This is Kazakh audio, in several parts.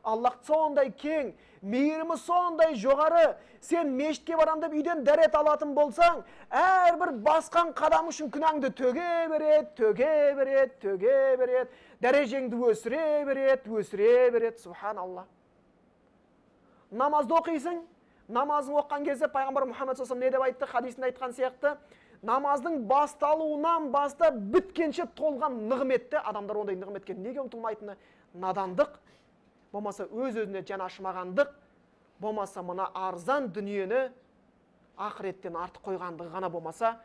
Аллах сондай кең, мейірімі сондай жоғары. Сен мешітке барам деп үйден дәрет алатын болсаң, әрбір басқан қадам үшін күнәңді төге береді, дәрежеңді өсіре береді. Субханалла. Намазды оқисың, намазын оққан кезде пайғамбар Мұхаммед саллаллаху алейхи ва саллям не деп айтты? Хадисінде айтқан сияқты, намаздың басталуынан бастап біткенше толған нығметті, адамдар ондай нығметке неге ұмтылмайтыны? Надандық, болмаса өз-өзіне жаны ашымағандық, болмаса мына арзан дүниені ақыреттен артық қойғандығы ғана. Болмаса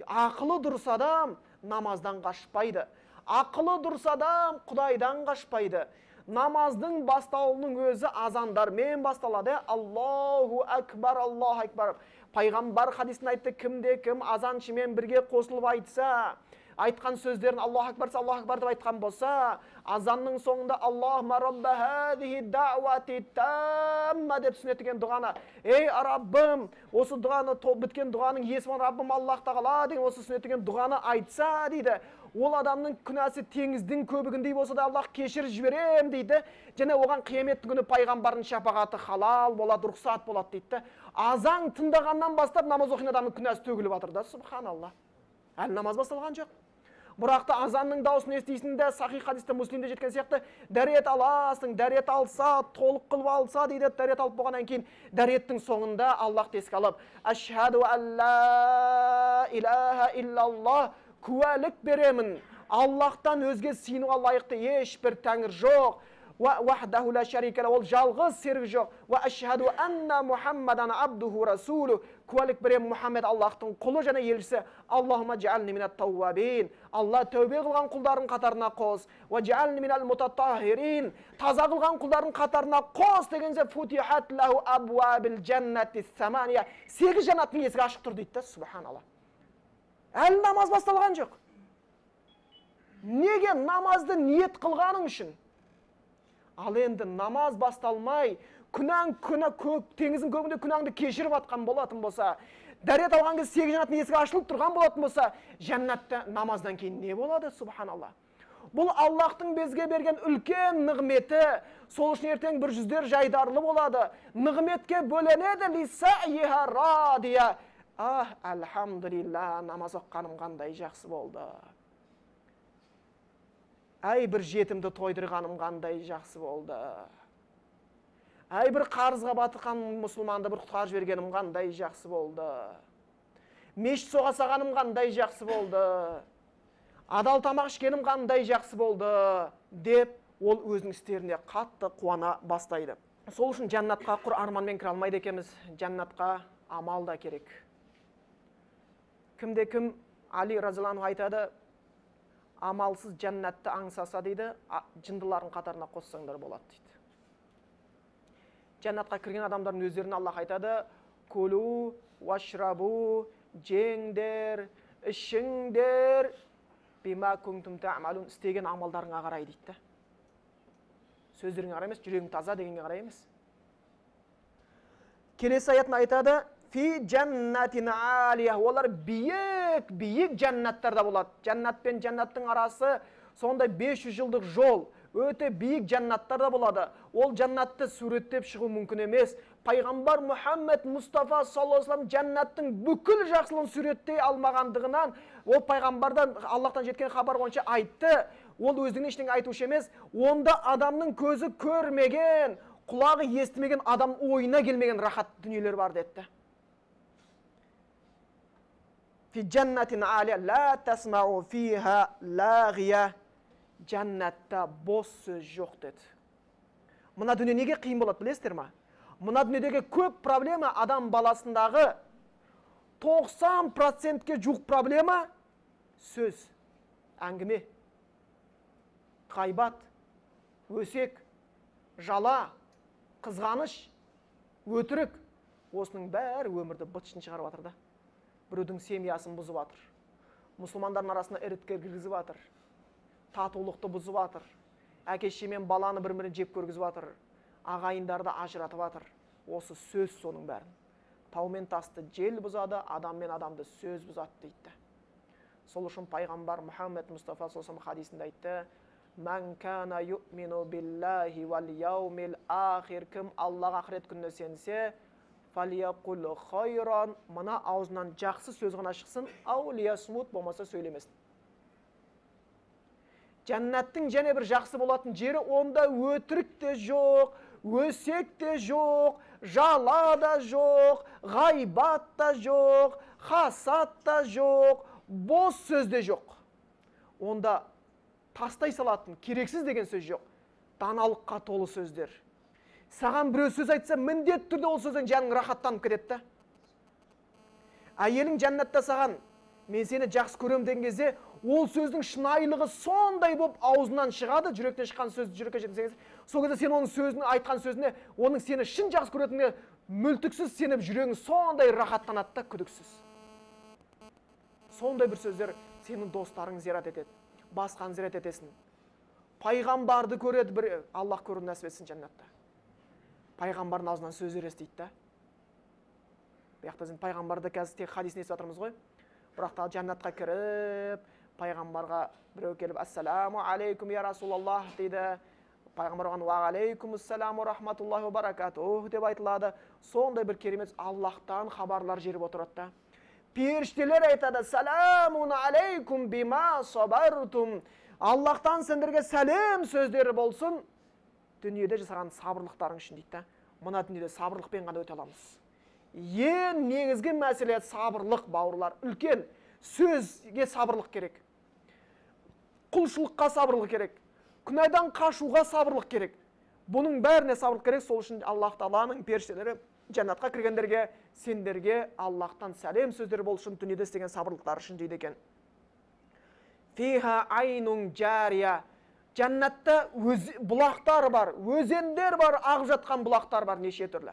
ақылы дұрыс адам намаздан қашпайды. Ақылы дұрыс адам Құдайдан қашпайды. Намаздың басталуының өзі азандармен басталады. Аллаху акбар, Аллаху акбар. Пайғамбар хадисінде айтты, кім азаншымен бірге қосылып айтса, айтқан сөздерін Аллаху акбар деп айтқан болса, азанның соңында Аллахума рабба хадихи даъвати тамма деп түсінетін дұғаны, ей Раббым, осы дұғаны біткен дұғаның есімі Раббым Аллах тағала деген осы түсінетін дұғаны айтса дейді, ол адамның күнәсі теңіздің көбігіндей болса да Аллах кешіріп жіберем дейді, және оған қияметтің күні пайғамбардың шапағаты халал болады, рұқсат болады дейді. Азан тыңдағаннан бастап намаз оқыған адамның күнәсі төгіліп жатыр да, субханалла. Әлі намаз басталған жоқ. Бірақ та азанның дауысын естисің де, сахих хадисте Муслимде жеткен сияқты, дәрет аласың, дәрет алса, толық қылып алса дейді, дәрет алып болғаннан кейін дәреттің соңында Аллах еске алып, ашхаду алла илаха иллаллах, куәлік беремін, Аллахтан өзге сыйынуға лайықты ешбір тәңір жоқ, вахдаху ла шарика лаху, ол жалғыз серік жоқ, ва ашхаду анна Мухаммадан абдуху расулу, куәлік беремін, Мұхаммед Аллахтың құлы және елшісі. Аллахума джаални минат тауабин, Алла тәубе қылған құлдардың қатарына қос, ва джаални минал мутаттахирин, таза қылған құлдардың қатарына қос дегенде, футихат лаху абуабил джаннати самания, 8 жанаттың есігі ашық тұр дейді. Субханалла. Әлі намаз басталған жоқ. Неге? Намазды ниет қылғаның үшін. Ал енді намаз басталмай, теңіздің көбінде күнәңді кешіріп атқан болатын болса, дәрет алған кезде 8 жанаттың есігі ашылып тұрған болатын болса, жәннатта намаздан кейін не болады? Субханалла. Бұл Аллахтың бізге берген үлкен нығметі, сол үшін ертең бір жүздер жайдарлы болады. Нығметке бөленеді, лисаиха радия. Әлхамдулилла, намаз оққаным қандай жақсы болды. Әй, бір жетімді тойдырғаным қандай жақсы болды. Әй, бір қарызға батырған мұсылманды бір құтқарып жібергенім қандай жақсы болды. Мешіт соға сағаным қандай жақсы болды. Адал тамақ ішкенім қандай жақсы болды деп, ол өзінің істеріне қатты қуана бастайды. Сол үшін жәннатқа құр арманмен кіре алмайды екенбіз. Жәннатқа амал да керек. Кімде кім Али разиаллаху анху айтады, амалсыз жәннатты аңсаса дейді, жындылардың қатарына қоссаңдар болады дейді. Жәннатқа кірген адамдардың өздеріне Аллах айтады, кулу вашрабу, жеңдер, ішіңдер, бима күнтум таъмалун, істеген амалдарыңа қарай дейді. Сөздеріңе қарай емес, жүрегің таза дегенге қарай емес. Келесі аятын айтады, фи джаннатин алия, олар биік жәннаттарда болады. Жәннат пен жәннаттың арасы сондай 500 жылдық жол, өте биік жәннаттарда болады. Ол жәннатты суреттеп шығу мүмкін емес. Пайғамбар Мұхаммед Мұстафа саллаллаху алейхи ва саллям жәннаттың бүкіл жақсылығын суреттей алмағандығынан, ол пайғамбардан Аллахтан жеткен хабар бойынша айтты. Ол өзінің ештеңе айтушы емес, онда адамның көзі көрмеген, құлағы естімеген, адам ойына келмеген рахат дүниелер бар деді. Фи джаннатин алия ла тасмау фиха лагия, жәннатта бос сөз жоқ деді. Мына дүние неге қиын болады, білесіздер ма? Мына дүниедегі көп проблема, адам баласындағы 90%-ке жуық проблема сөз, әңгіме, қайбат, өсек, жала, қызғаныш, өтірік. Осының бәрі өмірді быт-шытын шығарып жатыр да. Біреудің семьясын бұзып жатыр. Мұсылмандардың арасына іріткі кіргізіп жатыр. Татулықты бұзып жатыр. Әке-шеше мен баланы бір-бірін жеп көргізіп жатыр. Ағайындарды ажыратып жатыр. Осы сөз соның бәрін. Тау мен тасты жел бұзады, адам мен адамды сөз бұзады дейді. Сол үшін пайғамбар Мұхаммед Мұстафа саллаллаху алейхи ва саллям хадисінде айтты, Мән кана ю'мину биллахи вал яумил ахир, кім Аллаға ақырет күніне сенсе, фалияқул хайран, мына аузынан жақсы сөз ғана шықсын, ау лиясмут, болмаса сөйлемесін. Жәннаттың және бір жақсы болатын жері, онда өтірік те жоқ, өсек те жоқ, жала да жоқ, ғайбат та жоқ, хасат та жоқ, бос сөз де жоқ. Онда тастай салатын, керексіз деген сөз жоқ. Даналыққа толы сөздер. Саған біреу сөз айтса, міндет түрде ол сөзден жаның рахаттанып кетеді. Әйелің жәннатта саған, мен сені жақсы көрем деген кезде, ол сөздің шынайылығы сондай болып аузынан шығады, жүректен шыққан сөз жүрекке жеткізсеңіз, сол кезде сен оның сөзін айтқан сөзіне, оның сені шын жақсы көретініне мүлтіксіз сеніп жүрегің сондай рахаттанады да, күдіксіз. Сондай бір сөздер сенің достарың зиярат етеді, басқан зиярат етесің. Пайғамбарды көреді, бір Аллах көруді нәсіп етсін жәннатта. Пайғамбардың аузынан сөздер естиді да. Бұяқта пайғамбарды қазір тек хадисін естіп жатырмыз ғой. Бірақ та жәннатқа кіріп, пайғамбарға біреу келіп, ассаламу алейкум я Расулаллах дейді. Пайғамбар оған ва алейкумуссаламу рахматуллахи ва баракатух деп айтылады. Сондай бір керемет Аллахтан хабарлар жеріп отырады да. Періштелер айтады, саламун алейкум бима сабартум. Аллахтан сендерге сәлем сөздері болсын, дүниеде жасаған сабырлықтарың үшін дейді. Мына дүниеде сабырлықпен ғана өте аламыз. Ең негізгі мәселе сабырлық, бауырлар. Үлкен сөзге сабырлық керек. Құлшылыққа сабырлық керек. Күнәдан қашуға сабырлық керек. Бұның бәріне сабырлық керек. Сол үшін Аллах Тағаланың періштелері жәннатқа кіргендерге, сендерге Аллахтан сәлем сөздері болсын, дүниеде істеген сабырлықтар үшін дейді екен. Фиха айнун жария. Жәннатта бұлақтар бар, өзендер бар, ағып жатқан бұлақтар бар, неше түрлі.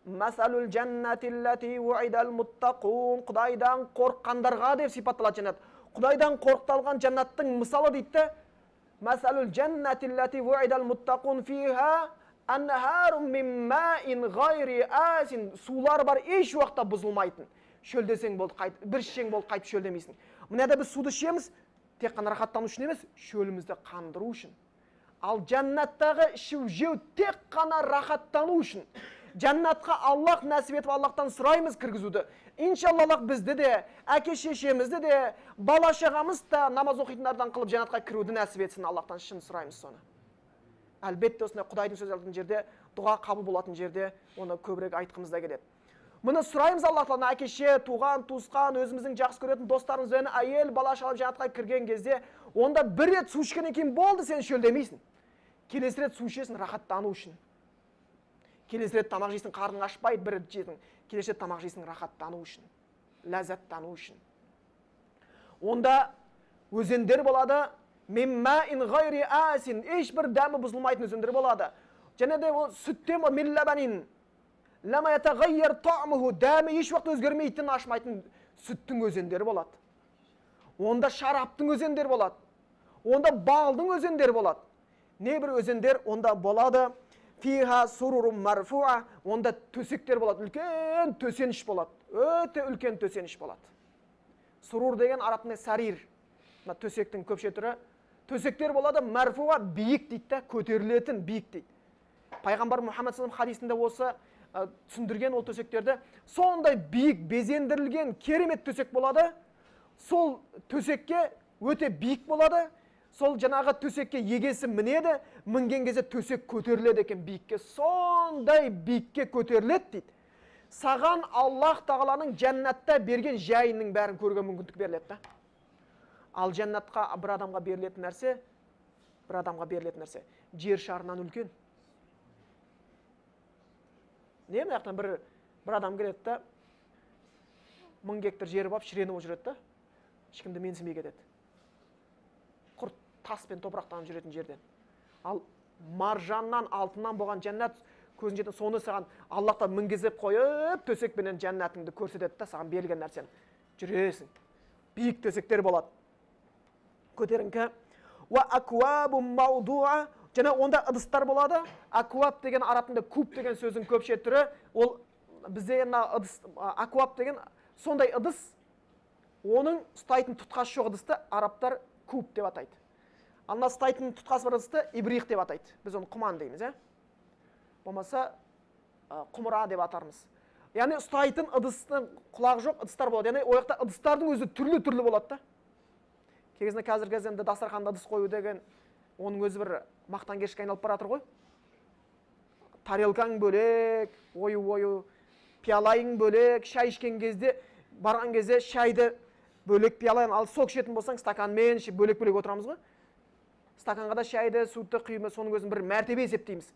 Масалул жәннатиллати уидал муттақун. Құдайдан қорыққандарға деп сипатталады жәннат. Құдайдан қорықталған жәннаттың мысалы дейді. Масалул жәннатиллати уидал муттақун фиха аннахарум мин маин гайри асин. Сулар бар, еш уақытта бұзылмайтын. Шөлдесең болды, бір ішсең болды, қайтып шөлдемейсің. Мынада біз суды ішеміз, тек қана рахаттану үшін емес, шөлімізді қандыру үшін. Ал жәннаттағы ішу жеу тек қана рахаттану үшін. Жәннатқа Аллах нәсіп етіп, Аллахтан сұраймыз кіргізуді. Иншалла Аллах бізді де, әке шешемізді де, бала шағамыз да намаз оқитындардан қылып жәннатқа кіруді нәсіп етсін. Аллахтан шын сұраймыз соны. Әлбетте осындай Құдайдың сөз айтылатын жерде, дұға қабыл болатын жерде, оны көбірек айтқымыз да келеді. Мұны сұраймыз Аллахтан, әкеше, туған, туысқан, өзіміздің жақсы көретін достарымызбен әйел, бала шағам жәннатқа кірген кезде, онда бір рет су ішкеннен кейін болды, сен шөлдемейсің. Келесі рет су ішесің рахаттану үшін. Келесі рет тамақ жейсің, қарның ашпайды, бір рет жейсің. Келесі рет тамақ жейсің рахаттану үшін, ләззаттану үшін. Онда өзендер болады, миммаин гайри асин, ешбір дәмі бұзылмайтын өзендер болады. Және де ол сүттен бар, мин лабанин, лама ятағайяр таъмуху, дәмі еш уақыт өзгермейтін, ашмайтын сүттің өзендері болады. Онда шараптың өзендері болады. Онда балдың өзендері болады. Не бір өзендер онда болады? Фиха сурурум марфуа, онда төсектер болады, үлкен төсеніш болады. Өте үлкен төсеніш болады. Сурур деген араб тілінде сарир. Төсектің көпше түрі. Төсектер болады, марфуа биік дейді, көтерілетін биік дейді. Пайғамбар Мұхаммед саллаллаху алейхи хадисінде осы түсіндірген ол төсектерді. Сондай биік безендірілген керемет төсек болады. Сол төсекке өте биік болады. Сол жаңағы төсекке егесі мінеді, мінген кезде төсек көтеріледі екен биікке. Сондай биікке көтеріледі дейді. Саған Аллах Тағаланың жәннатта берген жайының бәрін көруге мүмкіндік беріледі. Ал жәннатқа бір адамға берілетін нәрсе, жер шарынан үлкен. Не мынаяқтан бір адам келеді да, 1000 гектар жері бап шіреніп жүреді да, ешкімді менсінбей кетеді. Құрт тас пен топырақтан жүретін жерден. Ал маржаннан, алтыннан болған жәннат көзін жетін, соны саған Аллахта мінгізіп қойып, төсекпенен жәннатыңды көрсетеді да, саған берілген нәрсен жүресің. Биік төсектер болады. Көтеріңкі. Ва акуабу маудуа, және онда ыдыстар болады. Акуаб деген араб тілінде куб деген сөздің көпше түрі. Ол бізде ыдыс, акуаб деген сондай ыдыс, оның ұстайтын тұтқасы жоқ ыдысты арабтар куб деп атайды. ана ұстайтын тұтқасы бар ыдысты ибрих деп атайды. Біз оны құман дейміз, болмаса құмыра деп атармыз. Яғни ұстайтын ыдыстың құлағы жоқ ыдыстар болады. Яғни ояқта ыдыстардың өзі түрлі болады да. Кезінде қазіргі кезде дастарханда ыдыс қою деген оның өзі бір мақтанкештікке айналып бара жатыр ғой. Тарелкаң бөлек, ою, пиалайың бөлек, шай ішкен кезде, барған кезде шайды бөлек пиалайын, ал сок ішетін болсаң стаканмен бөлек отырамыз ғой. Стаканға да шайды, суды құйымыз, соның өзін бір мәртебе есептейміз.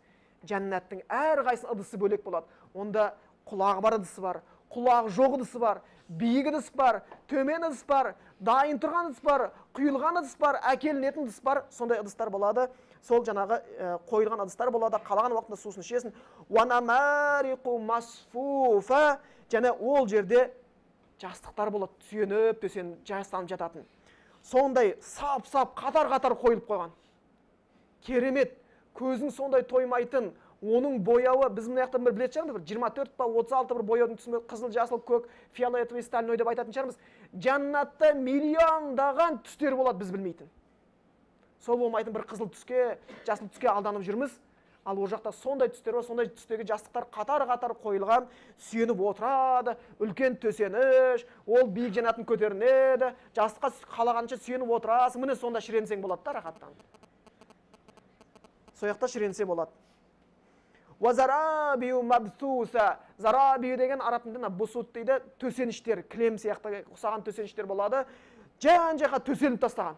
Жәннаттың әрқайсының ыдысы бөлек болады. Онда құлағы бар ыдысы бар, құлағы жоқ ыдысы бар, биік ыдыс бар, төмен ыдыс бар, дайын тұрған ыдыс бар, құйылған ыдыс бар, әкелінетін ыдыс бар. Сондай ыдыстар болады. Сол жаңағы қойылған ыдыстар болады. Қалаған уақытында сусын ішесің. Уанамариқу масфуфа, және ол жерде жастықтар болады, сүйеніп, жастанып жататын. Сондай сап-сап, қатар-қатар қойылып қойған. Керемет, көзің сондай тоймайтын, оның бояуы, біз мына яқтан бір білетін шығармыз, 24 па 36 бір бояудың түсімен қызыл, жасыл, көк, фиолетовый, стальной деп айтатын шығармыз. Жаннатта миллиондаған түстер болады, біз білмейтін. Сол болмайтын бір қызыл түске, жасыл түске алданып жүрміз. Ал ол жақта сондай түстер бар, сондай түстегі жастықтар қатар-қатар қойылған, сүйеніп отырады, үлкен төсеніш, ол биік жанатын көтерінеді, жастыққа қалағанша сүйеніп отырасың, міне сонда шіренсең болады да рахаттан. Сол жақта шіренсе болады. Вазарабию мабсуса. Зарабию деген араб тілінде бусут дейді, төсеніштер, кілем сияқты ұқсаған төсеніштер болады. Жан-жаққа төселіп тастаған.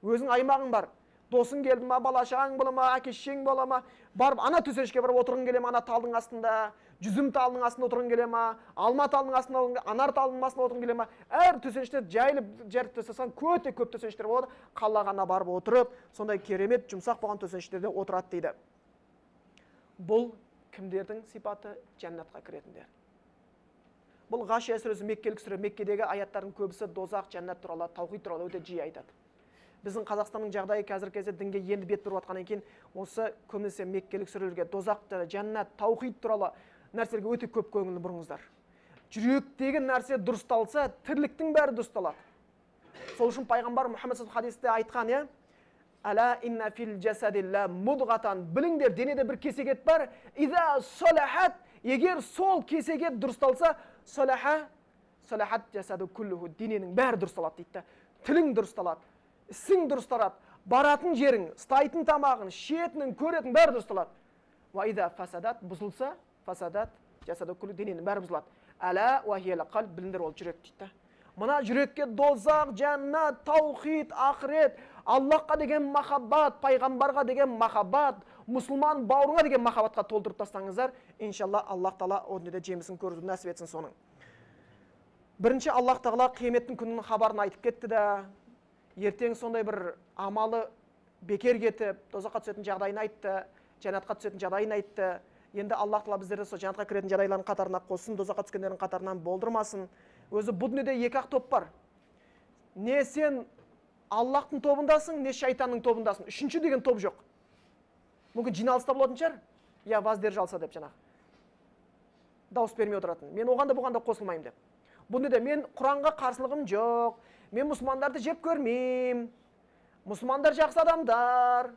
Өзің аймағың бар. Досың келді ма, балашаң бола ма, әкешең бола ма, барып ана төсенішке барып отырғың келе ма, ана талдың астында, жүзім талының астында отырғың келе ма, алма талының астында, анар талының астында отырғың келе ма, әр төсеніште жайылып жарып тастасаң өте көп төсеніштер болады. Қалағана барып отырып, сондай керемет жұмсақ болған төсеніштерде отырады дейді. Бұл кімдердің сипаты? Жәннатқа кіретіндер. Бұл Ғашия сүресі Меккелік сүре, Меккедегі аяттардың көбісі дозақ, жәннат туралы, таухид туралы өте жиі айтады. Біздің Қазақстанның жағдайы қазіргі кезде дінге енді бет бұрып жатқаннан кейін осы көбінесе Меккелік сүрелерге дозақ, жәннат, таухид туралы нәрселерге өте көп көңіл бұрыңыздар. Жүректегі нәрсе дұрысталса, тірліктің бәрі дұрысталады. Сол үшін пайғамбар Мұхаммед хадисте айтқан, Ала инна фил жасадилла мудғатан. Біліңдер, денеде бір кесегет бар. Иза солахат, егер сол кесегет дұрысталса, солахат жасаду күллуху, дененің бәрі дұрысталады дейді. Тілің дұрысталады, ісің дұрысталады, баратын жерің, стайтын тамағың, шетінің, көретін бәрі дұрысталады. Ва иза фасадат, бұзылса, фасадат жасаду күллуху, дененің бәрі бұзылады. Ала ва хиял қалб, біліңдер, ол жүрек дейді. Мына жүрекке дозақ, жәннат, таухид, ақырет, Аллахқа деген махаббат, пайғамбарға деген махаббат, мұсылман бауырыңа деген махаббатқа толтырып тастаңыздар, иншалла Аллах Тағала о дүниеде жемісін көруді нәсіп етсін соның. Бірінші Аллах Тағала қияметтің күнінің хабарын айтып кетті да, ертең сондай бір амалы бекер кетіп, дозаққа түсетін жағдайын айтты, жәннатқа түсетін жағдайын айтты. Енді Аллах Тағала біздерді сол жәннатқа кіретін жағдайлардың қатарына қосын, дозаққа түскендердің қатарынан болдырмасын. Өзі бұл дүниеде екі-ақ топ бар. Не сен Аллахтың тобындасың, не шайтанның тобындасың. Үшінші деген топ жоқ. Мүмкін жиналыста болатын шығар. Я воздержался деп жаңағы. Дауыс бермей отыратын. Мен оған да бұған да қосылмаймын деп. Бұл неде мен Құранға қарсылығым жоқ. Мен мұсылмандарды жеп көрмеймін. Мұсылмандар жақсы адамдар.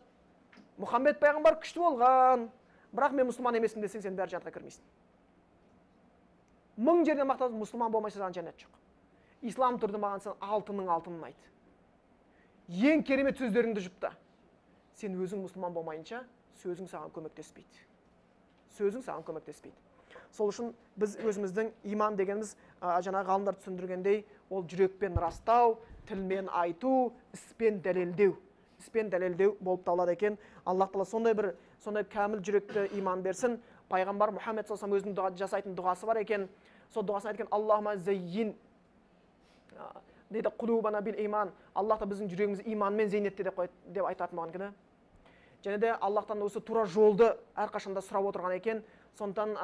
Мұхаммед пайғамбар күшті болған. Бірақ мен мұсылман емеспін десең, сен бәрі жәннатқа кірмейсің. Мың жерден мақтап, мұсылман болмайса саған жәннат жоқ. Ислам тұрды маған сен алтынның айт. Ең керемет сөздеріңді жұпта. Сен өзің мұсылман болмайынша, сөзің саған көмектеспейді. Сөзің саған көмектеспейді. Сол үшін біз өзіміздің иман дегеніміз, жаңа ғалымдар түсіндіргендей, ол жүрекпен растау, тілмен айту, іспен дәлелдеу. Іспен дәлелдеу болып табылады екен. Аллах Тағала сондай кәміл жүректі иман берсін. Пайғамбар Мұхаммед саллаллаху алейхи вассалам өзінің жасайтын дұғасы бар екен. Сол дұғасын айтқан Аллахума заййин дейді құлубана бил иман. Аллах та біздің жүрегімізді иманмен зейнетте деп айтатын маған күні. Және де Аллахтан осы тура жолды әрқашанда сұрап отырған екен. Сондықтан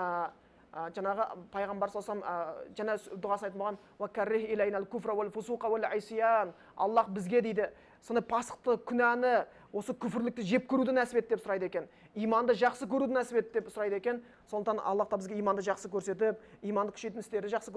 жаңағы пайғамбар саллаллаху алейхи вассалам жаңа дұғасын айтып маған ва каррих илайнал куфра вал фусуқа вал исян. Аллах бізге дейді сондай пасықты, күнәні, осы күфірлікті жеп көруді нәсіп ет деп сұрайды екен. Иманды жақсы көруді нәсіп ет деп сұрайды екен. Сондықтан Аллах та бізге иманды жақсы көрсетіп, иманды күшейтін істерді жақсы